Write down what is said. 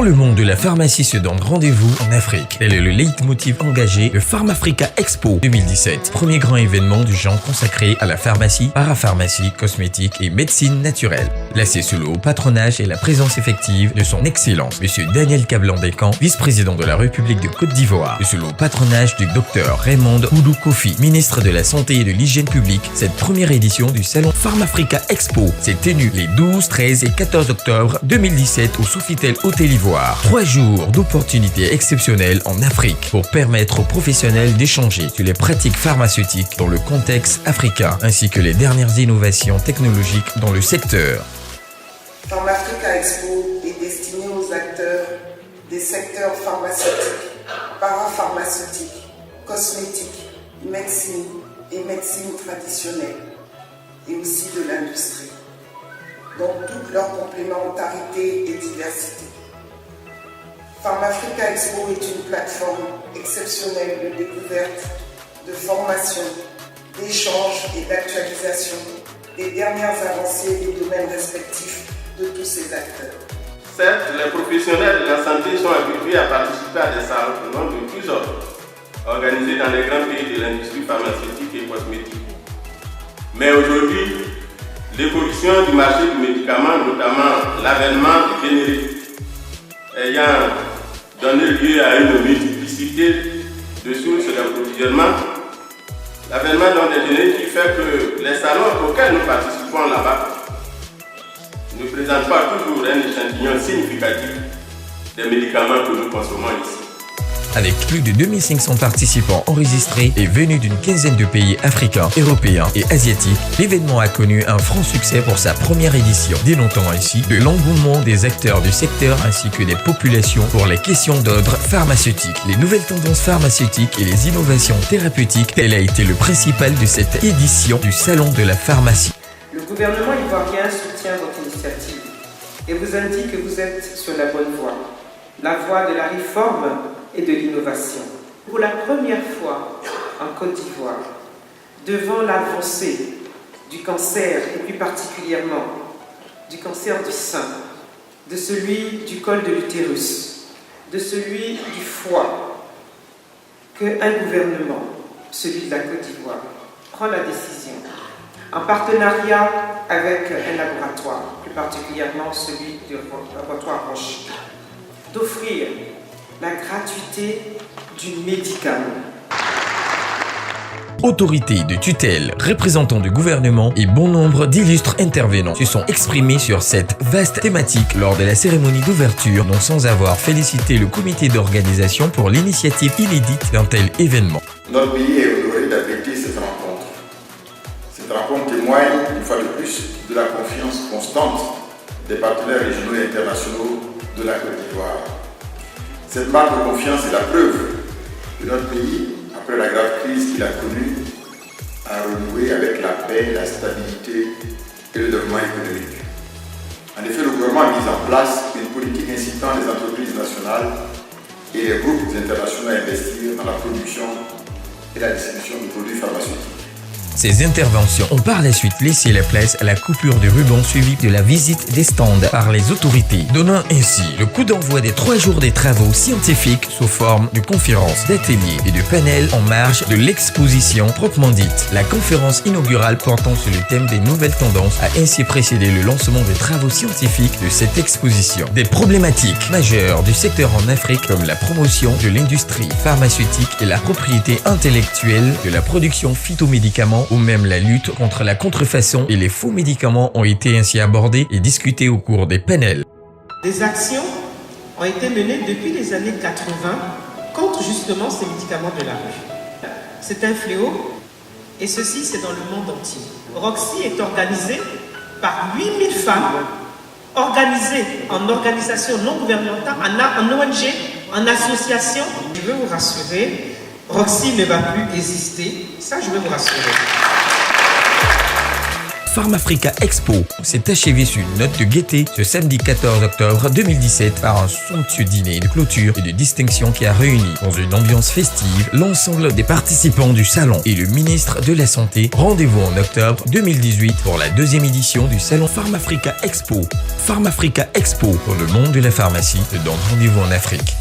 Quand le monde de la pharmacie se donne rendez-vous en Afrique, tel est le leitmotiv engagé de Pharmafrica Expo 2017, premier grand événement du genre consacré à la pharmacie, parapharmacie, cosmétique et médecine naturelle. Placé sous le haut patronage et la présence effective de son Excellence, M. Daniel Kablan-Békan, vice-président de la République de Côte d'Ivoire, et sous le haut patronage du Dr Raymond Oudou Kofi, ministre de la Santé et de l'Hygiène publique, cette première édition du salon Pharmafrica Expo s'est tenue les 12, 13 et 14 octobre 2017 au Sofitel Hôtel Ivoire. 3 jours d'opportunités exceptionnelles en Afrique pour permettre aux professionnels d'échanger sur les pratiques pharmaceutiques dans le contexte africain ainsi que les dernières innovations technologiques dans le secteur. Pharmafrica Expo est destiné aux acteurs des secteurs pharmaceutiques, parapharmaceutiques, cosmétiques, médecine et médecine traditionnelle et aussi de l'industrie, dans toute leur complémentarité et diversité. Pharmafrica Expo est une plateforme exceptionnelle de découverte, de formation, d'échange et d'actualisation des dernières avancées des domaines respectifs de tous ces acteurs. Certes, les professionnels de la santé sont habitués à participer à des salons de tous ordres, organisés dans les grands pays de l'industrie pharmaceutique et cosmétique. Mais aujourd'hui, l'évolution du marché du médicament, notamment l'avènement des génériques, ayant donné lieu à une multiplicité de sources d'approvisionnement, l'avènement des génériques qui fait que les salons auxquels nous participons là-bas ne présentent pas toujours un échantillon significatif des médicaments que nous consommons ici. Avec plus de 2500 participants enregistrés et venus d'une quinzaine de pays africains, européens et asiatiques, l'événement a connu un franc succès pour sa première édition, dénotant ainsi de l'engouement des acteurs du secteur ainsi que des populations pour les questions d'ordre pharmaceutique, les nouvelles tendances pharmaceutiques et les innovations thérapeutiques. Tel a été le principal de cette édition du Salon de la pharmacie. Le gouvernement ivoirien soutient votre initiative et vous indique que vous êtes sur la bonne voie, la voie de la réforme et de l'innovation. Pour la première fois en Côte d'Ivoire, devant l'avancée du cancer et plus particulièrement du cancer du sein, de celui du col de l'utérus, de celui du foie, qu'un gouvernement, celui de la Côte d'Ivoire, prend la décision, en partenariat avec un laboratoire, plus particulièrement celui du laboratoire Roche, d'offrir la gratuité du médicament. Autorités de tutelle, représentants du gouvernement et bon nombre d'illustres intervenants se sont exprimés sur cette vaste thématique lors de la cérémonie d'ouverture, non sans avoir félicité le comité d'organisation pour l'initiative inédite d'un tel événement. Notre pays est honoré d'abriter cette rencontre. Cette rencontre témoigne, une fois de plus, de la confiance constante des partenaires régionaux et internationaux de la Côte d'Ivoire. Cette marque de confiance est la preuve que notre pays, après la grave crise qu'il a connue, a renoué avec la paix, la stabilité et le développement économique. En effet, le gouvernement a mis en place une politique incitant les entreprises nationales et les groupes internationaux à investir dans la production et la distribution de produits pharmaceutiques. Ces interventions ont par la suite laissé la place à la coupure de ruban suivie de la visite des stands par les autorités, donnant ainsi le coup d'envoi des 3 jours des travaux scientifiques sous forme de conférences, d'ateliers et de panels en marge de l'exposition proprement dite. La conférence inaugurale portant sur le thème des nouvelles tendances a ainsi précédé le lancement des travaux scientifiques de cette exposition. Des problématiques majeures du secteur en Afrique comme la promotion de l'industrie pharmaceutique et la propriété intellectuelle de la production phytomédicaments ou même la lutte contre la contrefaçon et les faux médicaments ont été ainsi abordés et discutés au cours des panels. Des actions ont été menées depuis les années 80 contre justement ces médicaments de la rue. C'est un fléau et ceci c'est dans le monde entier. Roxy est organisée par 8000 femmes organisées en organisation non gouvernementale, en ONG, en association. Je veux vous rassurer, Roxy ne va plus exister, ça je veux vous rassurer. Pharmafrica Expo s'est achevé sur une note de gaieté ce samedi 14 octobre 2017 par un somptueux dîner de clôture et de distinction qui a réuni dans une ambiance festive l'ensemble des participants du salon et le ministre de la Santé. Rendez-vous en octobre 2018 pour la deuxième édition du salon Pharmafrica Expo. Pharmafrica Expo pour le monde de la pharmacie, donc rendez-vous en Afrique.